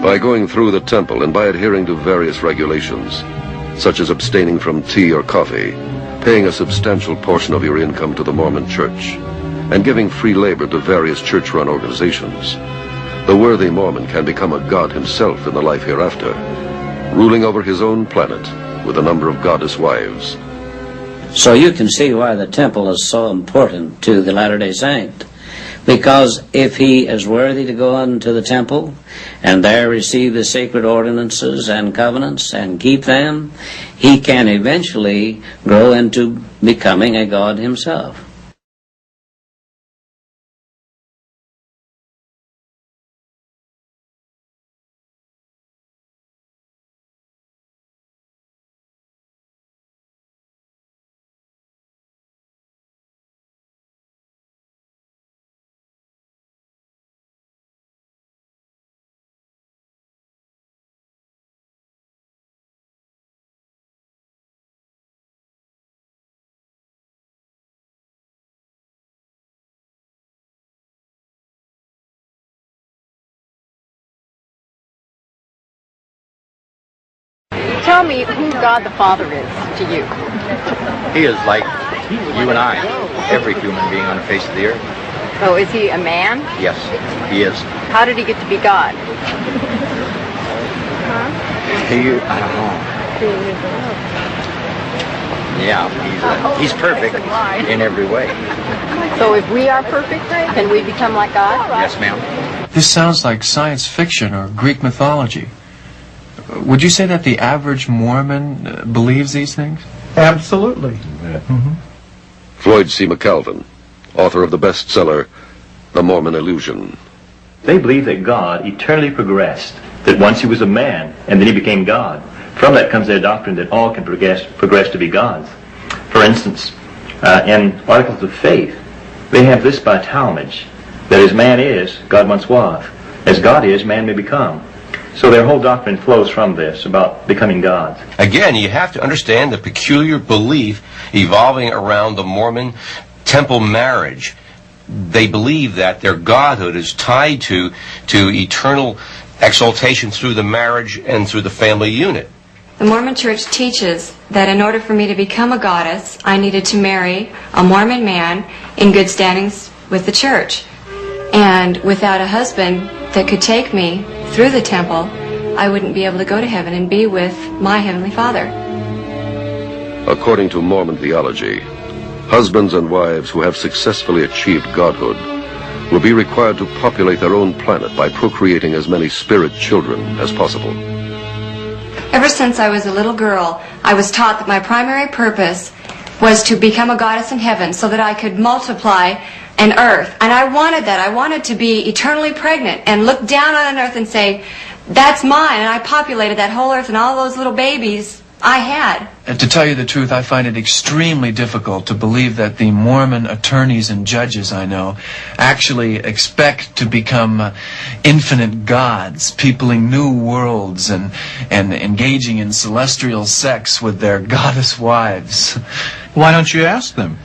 By going through the temple and by adhering to various regulations, such as abstaining from tea or coffee, paying a substantial portion of your income to the Mormon Church, and giving free labor to various church-run organizations, the worthy Mormon can become a god himself in the life hereafter, ruling over his own planet with a number of goddess wives. So you can see why the temple is so important to the Latter-day Saint. Because if he is worthy to go into the temple and there receive the sacred ordinances and covenants and keep them, he can eventually grow into becoming a god himself. Tell me who God the Father is to you. He is like you and I, every human being on the face of the earth. Oh, is he a man? Yes, he is. How did he get to be God? I don't know. Yeah, he's perfect in every way. So if we are perfect, can we become like God? Yes, ma'am. This sounds like science fiction or Greek mythology. Would you say that the average Mormon believes these things? Absolutely. Yeah. Floyd C. McAlvin, author of the bestseller, The Mormon Illusion. They believe that God eternally progressed, that once he was a man and then he became God. From that comes their doctrine that all can progress to be gods. For instance, in Articles of Faith, they have this by Talmage, that as man is, God once was. As God is, man may become. So their whole doctrine flows from this, about becoming gods. Again, you have to understand the peculiar belief evolving around the Mormon temple marriage. They believe that their godhood is tied to eternal exaltation through the marriage and through the family unit. The Mormon Church teaches that in order for me to become a goddess, I needed to marry a Mormon man in good standings with the church. And without a husband that could take me through the temple, I wouldn't be able to go to heaven and be with my Heavenly Father. According to Mormon theology, husbands and wives who have successfully achieved godhood will be required to populate their own planet by procreating as many spirit children as possible. Ever since I was a little girl, I was taught that my primary purpose was to become a goddess in heaven so that I could multiply an earth. And I wanted that. I wanted to be eternally pregnant and look down on an earth and say, that's mine. And I populated that whole earth and all those little babies I had. And to tell you the truth, I find it extremely difficult to believe that the Mormon attorneys and judges I know actually expect to become infinite gods, peopling new worlds and engaging in celestial sex with their goddess wives. Why don't you ask them?